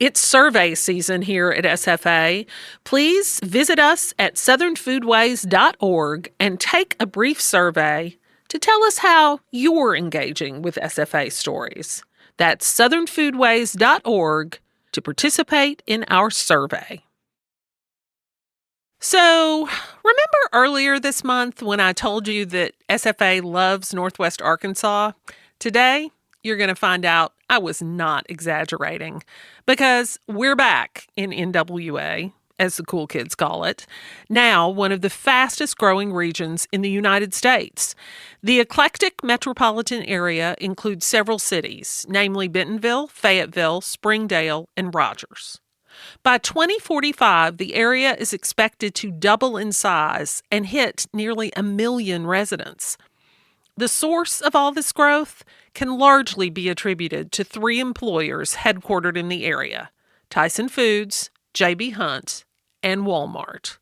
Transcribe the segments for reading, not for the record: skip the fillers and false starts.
It's survey season here at SFA. Please visit us at southernfoodways.org and take a brief survey to tell us how you're engaging with SFA stories. That's southernfoodways.org to participate in our survey. So, remember earlier this month when I told you that SFA loves Northwest Arkansas? Today, you're going to find out I was not exaggerating, because we're back in NWA, as the cool kids call it, now one of the fastest growing regions in the United States. The eclectic metropolitan area includes several cities, namely Bentonville, Fayetteville, Springdale, and Rogers. By 2045, the area is expected to double in size and hit nearly 1 million residents. The source of all this growth can largely be attributed to 3 employers headquartered in the area: Tyson Foods, J.B. Hunt, and Walmart.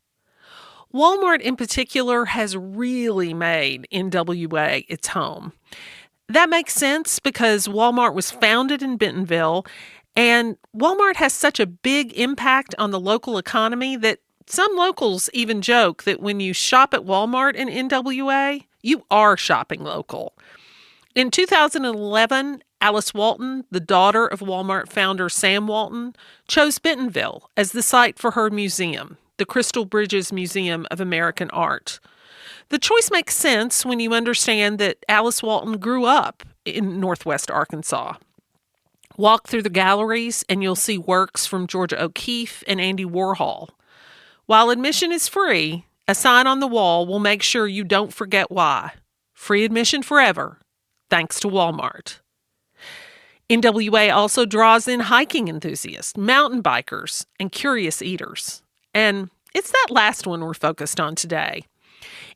Walmart in particular has really made NWA its home. That makes sense because Walmart was founded in Bentonville, and Walmart has such a big impact on the local economy that some locals even joke that when you shop at Walmart in NWA, you are shopping local. In 2011, Alice Walton, the daughter of Walmart founder Sam Walton, chose Bentonville as the site for her museum, the Crystal Bridges Museum of American Art. The choice makes sense when you understand that Alice Walton grew up in Northwest Arkansas. Walk through the galleries and you'll see works from Georgia O'Keeffe and Andy Warhol. While admission is free, a sign on the wall will make sure you don't forget why. Free admission forever, thanks to Walmart. NWA also draws in hiking enthusiasts, mountain bikers, and curious eaters. And it's that last one we're focused on today.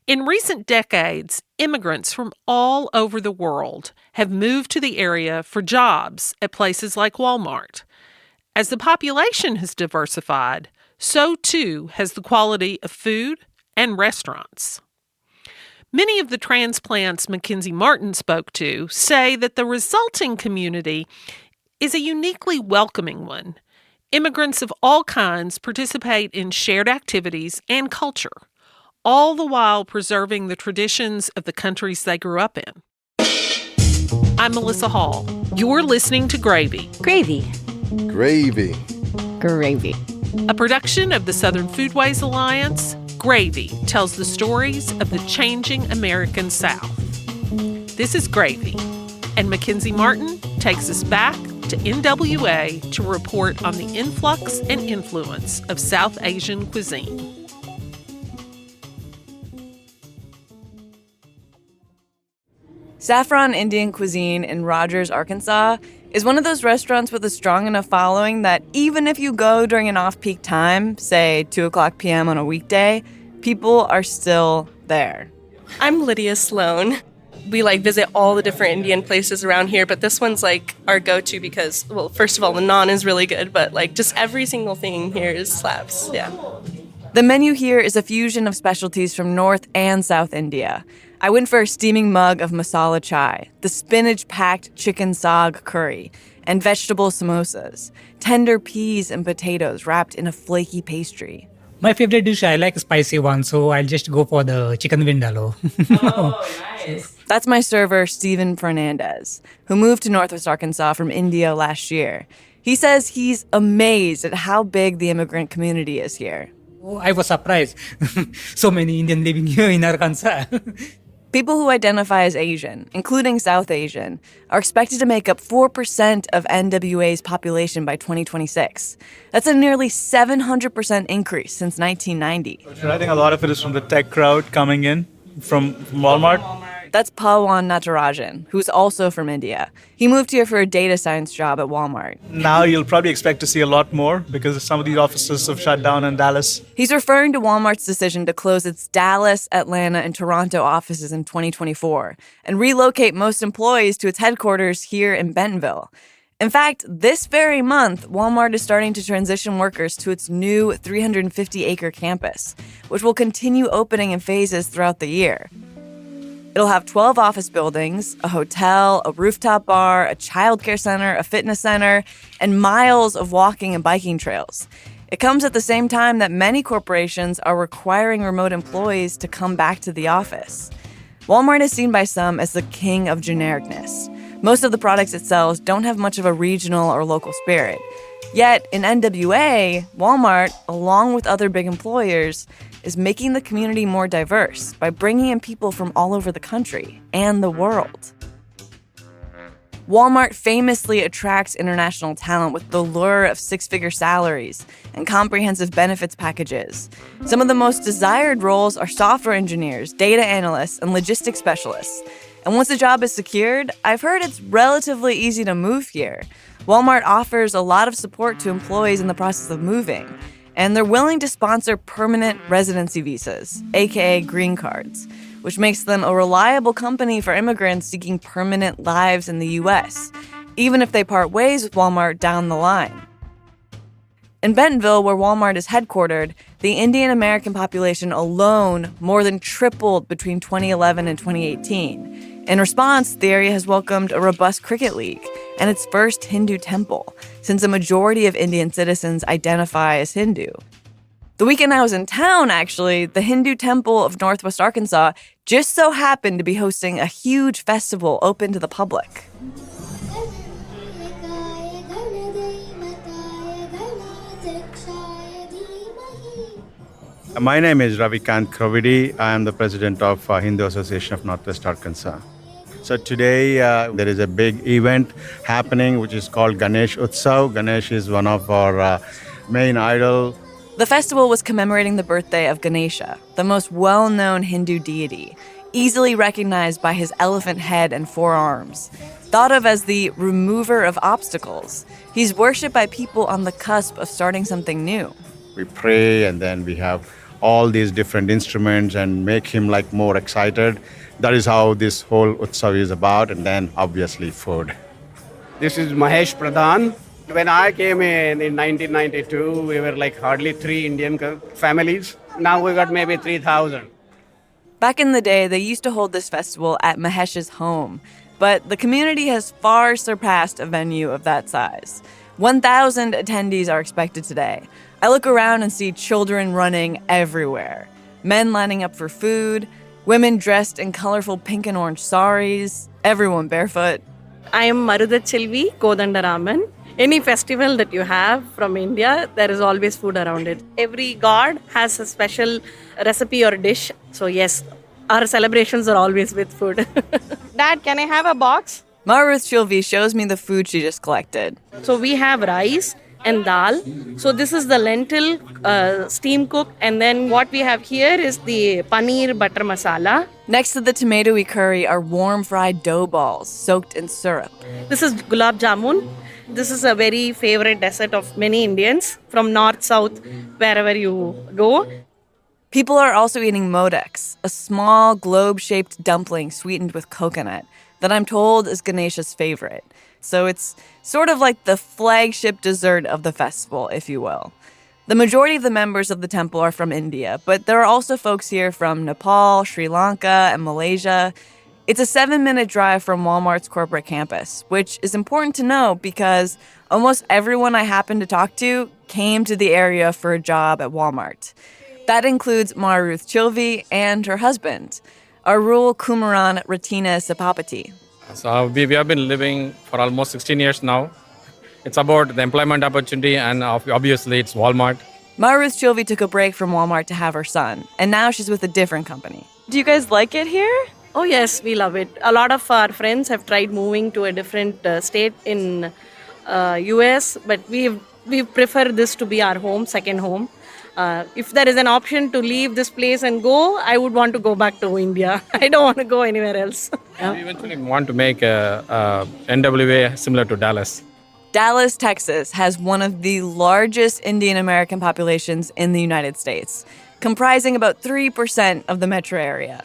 In recent decades, immigrants from all over the world have moved to the area for jobs at places like Walmart. As the population has diversified, so too has the quality of food and restaurants. Many of the transplants Mackenzie Martin spoke to say that the resulting community is a uniquely welcoming one. Immigrants of all kinds participate in shared activities and culture, all the while preserving the traditions of the countries they grew up in. I'm Melissa Hall. You're listening to Gravy. Gravy. Gravy. Gravy. A production of the Southern Foodways Alliance. Gravy tells the stories of the changing American South. This is Gravy, and Mackenzie Martin takes us back to NWA to report on the influx and influence of South Asian cuisine. Saffron Indian Cuisine in Rogers, Arkansas is one of those restaurants with a strong enough following that even if you go during an off-peak time, say 2 o'clock p.m. on a weekday, people are still there. I'm Lydia Sloan. We visit all the different Indian places around here, but this one's our go-to because, well, first of all, the naan is really good, but just every single thing here is slaps. Yeah. The menu here is a fusion of specialties from North and South India. I went for a steaming mug of masala chai, the spinach-packed chicken saag curry, and vegetable samosas, tender peas and potatoes wrapped in a flaky pastry. My favorite dish, I like spicy one, so I'll just go for the chicken vindaloo. Oh, nice. That's my server, Steven Fernandez, who moved to Northwest Arkansas from India last year. He says he's amazed at how big the immigrant community is here. Oh, I was surprised. So many Indians living here in Arkansas. People who identify as Asian, including South Asian, are expected to make up 4% of NWA's population by 2026. That's a nearly 700% increase since 1990. I think a lot of it is from the tech crowd coming in from Walmart. That's Pawan Natarajan, who's also from India. He moved here for a data science job at Walmart. Now you'll probably expect to see a lot more because some of these offices have shut down in Dallas. He's referring to Walmart's decision to close its Dallas, Atlanta, and Toronto offices in 2024 and relocate most employees to its headquarters here in Bentonville. In fact, this very month, Walmart is starting to transition workers to its new 350-acre campus, which will continue opening in phases throughout the year. It'll have 12 office buildings, a hotel, a rooftop bar, a childcare center, a fitness center, and miles of walking and biking trails. It comes at the same time that many corporations are requiring remote employees to come back to the office. Walmart is seen by some as the king of genericness. Most of the products it sells don't have much of a regional or local spirit. Yet, in NWA, Walmart, along with other big employers, is making the community more diverse by bringing in people from all over the country and the world. Walmart famously attracts international talent with the lure of six-figure salaries and comprehensive benefits packages. Some of the most desired roles are software engineers, data analysts, and logistics specialists. And once a job is secured, I've heard it's relatively easy to move here. Walmart offers a lot of support to employees in the process of moving, and they're willing to sponsor permanent residency visas, aka green cards, which makes them a reliable company for immigrants seeking permanent lives in the U.S., even if they part ways with Walmart down the line. In Bentonville, where Walmart is headquartered, the Indian American population alone more than tripled between 2011 and 2018. In response, the area has welcomed a robust cricket league and its first Hindu temple, since a majority of Indian citizens identify as Hindu. The weekend I was in town, actually, the Hindu Temple of Northwest Arkansas just so happened to be hosting a huge festival open to the public. My name is Ravikant Kravidi. I am the president of Hindu Association of Northwest Arkansas. So today there is a big event happening which is called Ganesh Utsav. Ganesh is one of our main idol. The festival was commemorating the birthday of Ganesha, the most well-known Hindu deity, easily recognized by his elephant head and four arms. Thought of as the remover of obstacles, he's worshipped by people on the cusp of starting something new. We pray and then we have all these different instruments and make him like more excited. That is how this whole Utsav is about, and then obviously food. This is Mahesh Pradhan. When I came in 1992, we were like hardly 3 Indian families. Now we got maybe 3,000. Back in the day, they used to hold this festival at Mahesh's home, but the community has far surpassed a venue of that size. 1,000 attendees are expected today. I look around and see children running everywhere. Men lining up for food, women dressed in colorful pink and orange saris, everyone barefoot. I am Marudat Chelvi, Kodandaraman. Any festival that you have from India, there is always food around it. Every god has a special recipe or dish. So yes, our celebrations are always with food. Dad, can I have a box? Maruth Shilvi shows me the food she just collected. So we have rice and dal. So this is the lentil steam cooked, and then what we have here is the paneer butter masala. Next to the tomatoey curry are warm fried dough balls soaked in syrup. This is gulab jamun. This is a very favorite dessert of many Indians from north, south, wherever you go. People are also eating modaks, a small globe-shaped dumpling sweetened with coconut that I'm told is Ganesha's favorite. So it's sort of like the flagship dessert of the festival, if you will. The majority of the members of the temple are from India, but there are also folks here from Nepal, Sri Lanka, and Malaysia. It's a 7-minute drive from Walmart's corporate campus, which is important to know because almost everyone I happened to talk to came to the area for a job at Walmart. That includes Maruth Chilvi and her husband, Arul Kumaran Ratina Sapapati. So we have been living for almost 16 years now. It's about the employment opportunity, and obviously it's Walmart. Maruth Chilvi took a break from Walmart to have her son, and now she's with a different company. Do you guys like it here? Oh yes, we love it. A lot of our friends have tried moving to a different state in US, but we prefer this to be our home, second home. If there is an option to leave this place and go, I would want to go back to India. I don't want to go anywhere else. We eventually want to make a NWA similar to Dallas. Dallas, Texas has one of the largest Indian American populations in the United States, comprising about 3% of the metro area.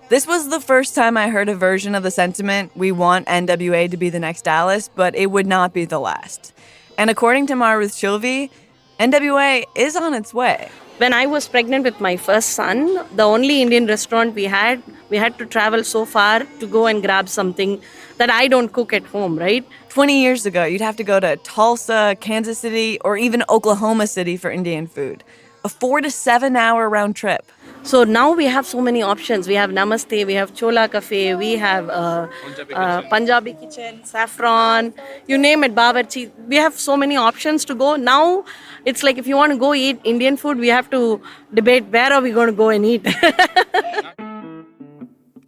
This was the first time I heard a version of the sentiment, we want NWA to be the next Dallas, but it would not be the last. And according to Maruth Chilvi, NWA is on its way. When I was pregnant with my first son, the only Indian restaurant we had to travel so far to go and grab something that I don't cook at home, right? 20 years ago, you'd have to go to Tulsa, Kansas City, or even Oklahoma City for Indian food. A 4 to 7 hour round trip. So now we have so many options. We have Namaste, we have Chola Cafe, we have Punjabi Kitchen, Saffron, you name it, Bawarchi. We have so many options to go. Now it's like if you want to go eat Indian food, we have to debate where are we going to go and eat.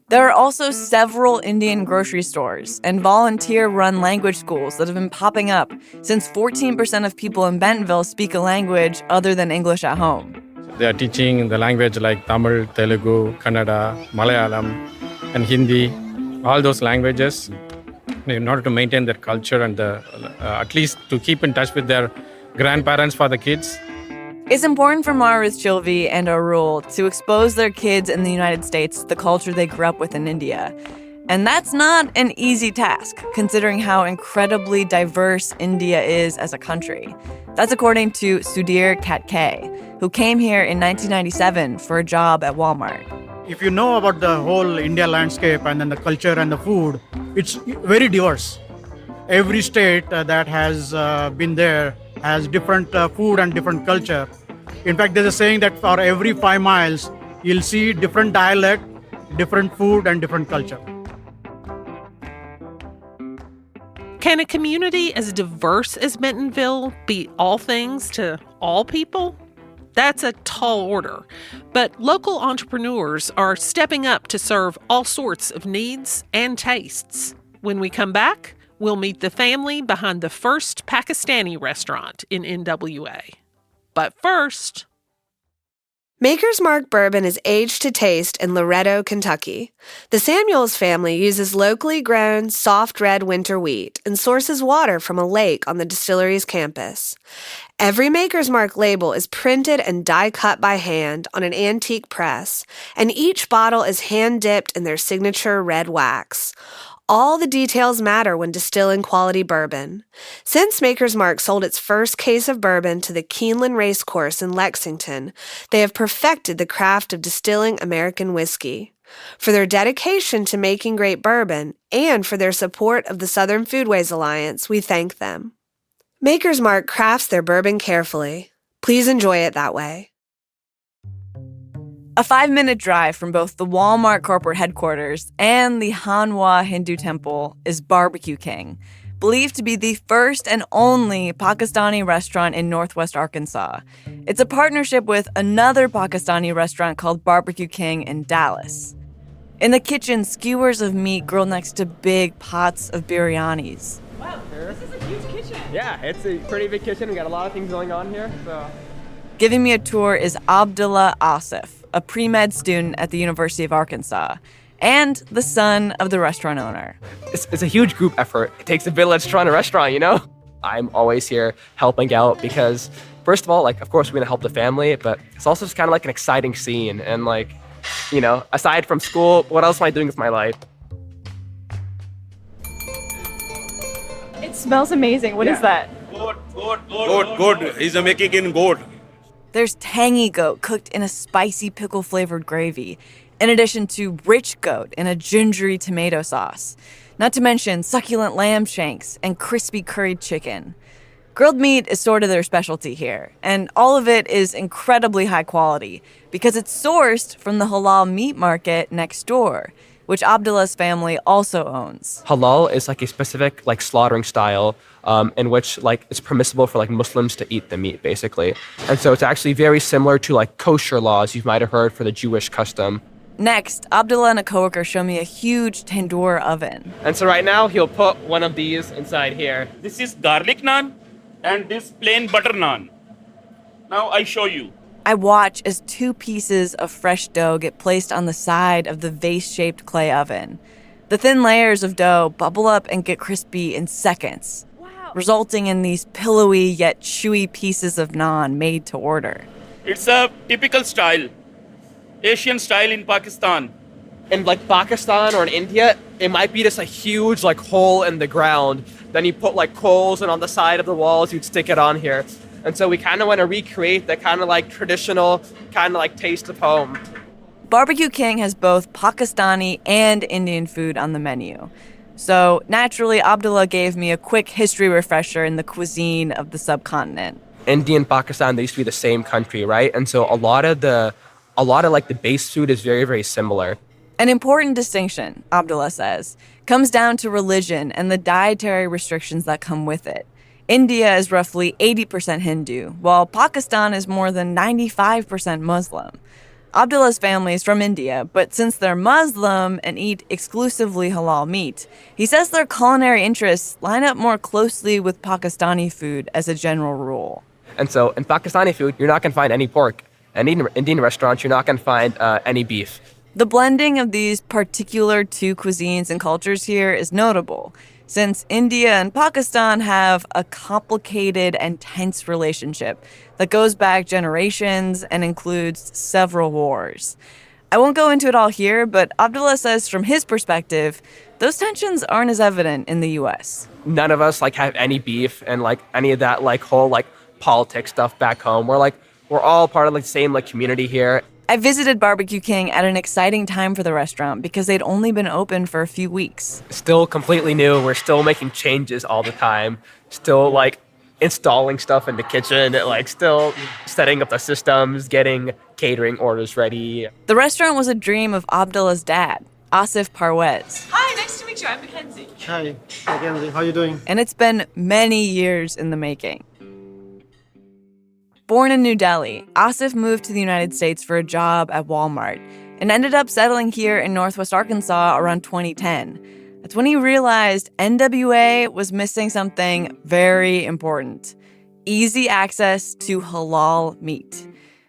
There are also several Indian grocery stores and volunteer-run language schools that have been popping up since 14% of people in Bentonville speak a language other than English at home. They are teaching the language like Tamil, Telugu, Kannada, Malayalam, and Hindi, all those languages in order to maintain their culture and at least to keep in touch with their grandparents for the kids. It's important for Maruth Chilvi and Arul to expose their kids in the United States to the culture they grew up with in India. And that's not an easy task, considering how incredibly diverse India is as a country. That's according to Sudhir Katke, who came here in 1997 for a job at Walmart. If you know about the whole India landscape and then the culture and the food, it's very diverse. Every state that has been there has different food and different culture. In fact, there's a saying that for every 5 miles, you'll see different dialect, different food, and different culture. Can a community as diverse as Bentonville be all things to all people? That's a tall order, but local entrepreneurs are stepping up to serve all sorts of needs and tastes. When we come back, we'll meet the family behind the first Pakistani restaurant in NWA. But first... Maker's Mark bourbon is aged to taste in Loretto, Kentucky. The Samuels family uses locally grown, soft red winter wheat and sources water from a lake on the distillery's campus. Every Maker's Mark label is printed and die-cut by hand on an antique press, and each bottle is hand-dipped in their signature red wax. All the details matter when distilling quality bourbon. Since Maker's Mark sold its first case of bourbon to the Keeneland Racecourse in Lexington, they have perfected the craft of distilling American whiskey. For their dedication to making great bourbon and for their support of the Southern Foodways Alliance, we thank them. Maker's Mark crafts their bourbon carefully. Please enjoy it that way. A 5-minute drive from both the Walmart corporate headquarters and the Hanwha Hindu temple is Barbecue King, believed to be the first and only Pakistani restaurant in Northwest Arkansas. It's a partnership with another Pakistani restaurant called Barbecue King in Dallas. In the kitchen, skewers of meat grilled next to big pots of biryanis. Wow, this is a huge kitchen. Yeah, it's a pretty big kitchen. We got a lot of things going on here. So, giving me a tour is Abdullah Asif, a pre-med student at the University of Arkansas, and the son of the restaurant owner. It's a huge group effort. It takes a village to run a restaurant, you know? I'm always here helping out because, first of all, like, of course, we're gonna help the family, but it's also just kind of like an exciting scene. And like, you know, aside from school, what else am I doing with my life? It smells amazing. What is that? Goat. He's making in goat. There's tangy goat cooked in a spicy pickle-flavored gravy, in addition to rich goat in a gingery tomato sauce. Not to mention succulent lamb shanks and crispy curried chicken. Grilled meat is sort of their specialty here, and all of it is incredibly high quality because it's sourced from the halal meat market next door, which Abdullah's family also owns. Halal is like a specific like slaughtering style in which like it's permissible for like Muslims to eat the meat basically. And so it's actually very similar to like kosher laws you might have heard for the Jewish custom. Next, Abdullah and a coworker show me a huge tandoor oven. And so right now he'll put one of these inside here. This is garlic naan and this plain butter naan. Now I show you. I watch as 2 pieces of fresh dough get placed on the side of the vase-shaped clay oven. The thin layers of dough bubble up and get crispy in seconds, resulting in these pillowy yet chewy pieces of naan made to order. It's a typical style, Asian style in Pakistan. In like Pakistan or in India, it might be just a huge like hole in the ground. Then you put like coals and on the side of the walls, you'd stick it on here. And so we kind of want to recreate that kind of like traditional kind of like taste of home. Barbecue King has both Pakistani and Indian food on the menu. So naturally, Abdullah gave me a quick history refresher in the cuisine of the subcontinent. India and Pakistan, they used to be the same country, right? And so a lot of like the base food is very, very similar. An important distinction, Abdullah says, comes down to religion and the dietary restrictions that come with it. India is roughly 80% Hindu, while Pakistan is more than 95% Muslim. Abdullah's family is from India, but since they're Muslim and eat exclusively halal meat, he says their culinary interests line up more closely with Pakistani food as a general rule. And so in Pakistani food, you're not going to find any pork. And in Indian restaurants, you're not going to find any beef. The blending of these particular two cuisines and cultures here is notable, since India and Pakistan have a complicated and tense relationship that goes back generations and includes several wars. I won't go into it all here, but Abdullah says from his perspective, those tensions aren't as evident in the U.S. None of us like have any beef and like any of that like whole like politics stuff back home. We're all part of like the same like community here. I visited Barbecue King at an exciting time for the restaurant because they'd only been open for a few weeks. Still completely new. We're still making changes all the time. Still like installing stuff in the kitchen, like still setting up the systems, getting catering orders ready. The restaurant was a dream of Abdullah's dad, Asif Parwez. Hi, nice to meet you. I'm Mackenzie. Hi, Mackenzie. How are you doing? And it's been many years in the making. Born in New Delhi, Asif moved to the United States for a job at Walmart and ended up settling here in Northwest Arkansas around 2010. That's when he realized NWA was missing something very important: easy access to halal meat.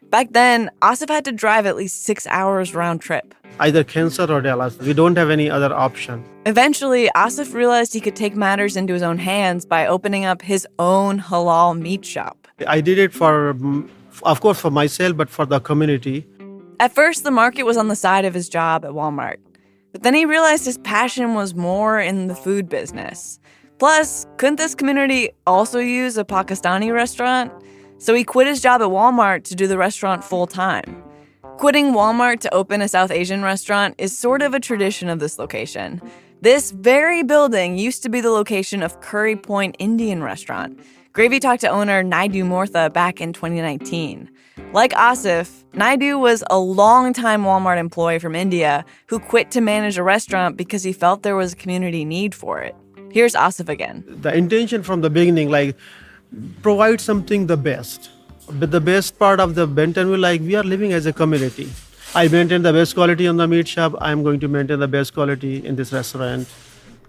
Back then, Asif had to drive at least 6 hours round trip. Either Kansas or Dallas. We don't have any other option. Eventually, Asif realized he could take matters into his own hands by opening up his own halal meat shop. I did it of course, for myself, but for the community. At first, the market was on the side of his job at Walmart. But then he realized his passion was more in the food business. Plus, couldn't this community also use a Pakistani restaurant? So he quit his job at Walmart to do the restaurant full-time. Quitting Walmart to open a South Asian restaurant is sort of a tradition of this location. This very building used to be the location of Curry Point Indian Restaurant. Gravy talked to owner Naidu Mortha back in 2019. Like Asif, Naidu was a longtime Walmart employee from India who quit to manage a restaurant because he felt there was a community need for it. Here's Asif again. The intention from the beginning, like, provide something the best. But the best part of the Bentonville, like, we are living as a community. I maintain the best quality on the meat shop. I'm going to maintain the best quality in this restaurant.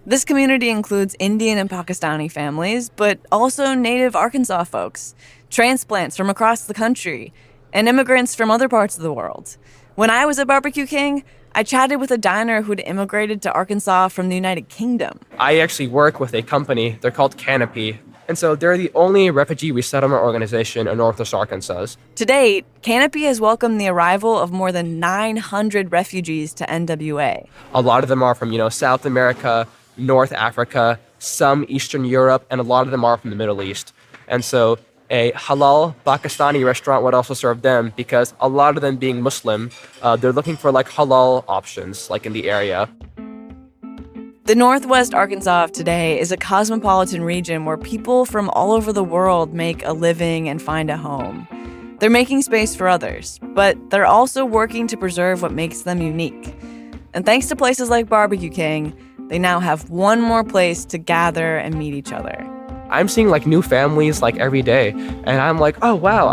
This community includes Indian and Pakistani families, but also native Arkansas folks, transplants from across the country, and immigrants from other parts of the world. When I was at Barbecue King, I chatted with a diner who'd immigrated to Arkansas from the United Kingdom. I actually work with a company. They're called Canopy. And so they're the only refugee resettlement organization in Northwest Arkansas. To date, Canopy has welcomed the arrival of more than 900 refugees to NWA. A lot of them are from, South America, North Africa, some Eastern Europe, and a lot of them are from the Middle East. And so a halal Pakistani restaurant would also serve them because a lot of them being Muslim, they're looking for like halal options like in the area. The Northwest Arkansas of today is a cosmopolitan region where people from all over the world make a living and find a home. They're making space for others, but they're also working to preserve what makes them unique. And thanks to places like Barbecue King, they now have one more place to gather and meet each other. I'm seeing like new families like every day, and I'm like, oh wow,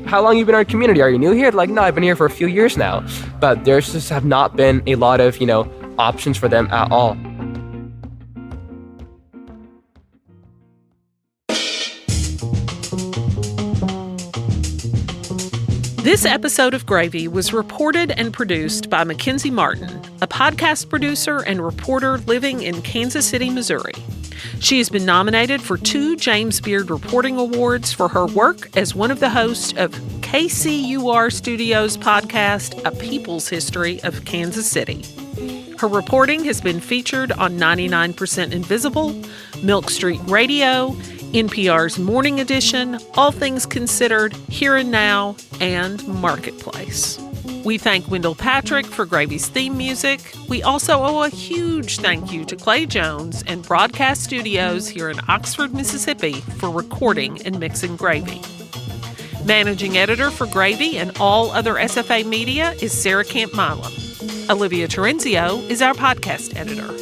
how long you been in our community? Are you new here? Like, no, I've been here for a few years now. But there's just have not been a lot of, options for them at all. This episode of Gravy was reported and produced by Mackenzie Martin, a podcast producer and reporter living in Kansas City, Missouri. She has been nominated for 2 James Beard Reporting Awards for her work as one of the hosts of KCUR Studios podcast, A People's History of Kansas City. Her reporting has been featured on 99% Invisible, Milk Street Radio, NPR's Morning Edition, All Things Considered, Here and Now, and Marketplace. We thank Wendell Patrick for Gravy's theme music. We also owe a huge thank you to Clay Jones and Broadcast Studios here in Oxford, Mississippi for recording and mixing Gravy. Managing editor for Gravy and all other SFA media is Sarah Camp-Milam. Olivia Terenzio is our podcast editor.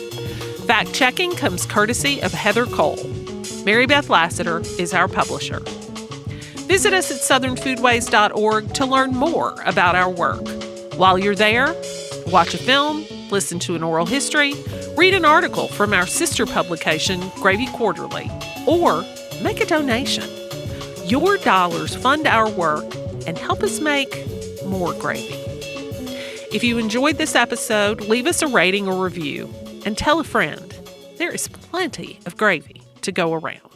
Fact-checking comes courtesy of Heather Cole. Mary Beth Lassiter is our publisher. Visit us at southernfoodways.org to learn more about our work. While you're there, watch a film, listen to an oral history, read an article from our sister publication, Gravy Quarterly, or make a donation. Your dollars fund our work and help us make more gravy. If you enjoyed this episode, leave us a rating or review and tell a friend. There is plenty of gravy to go around.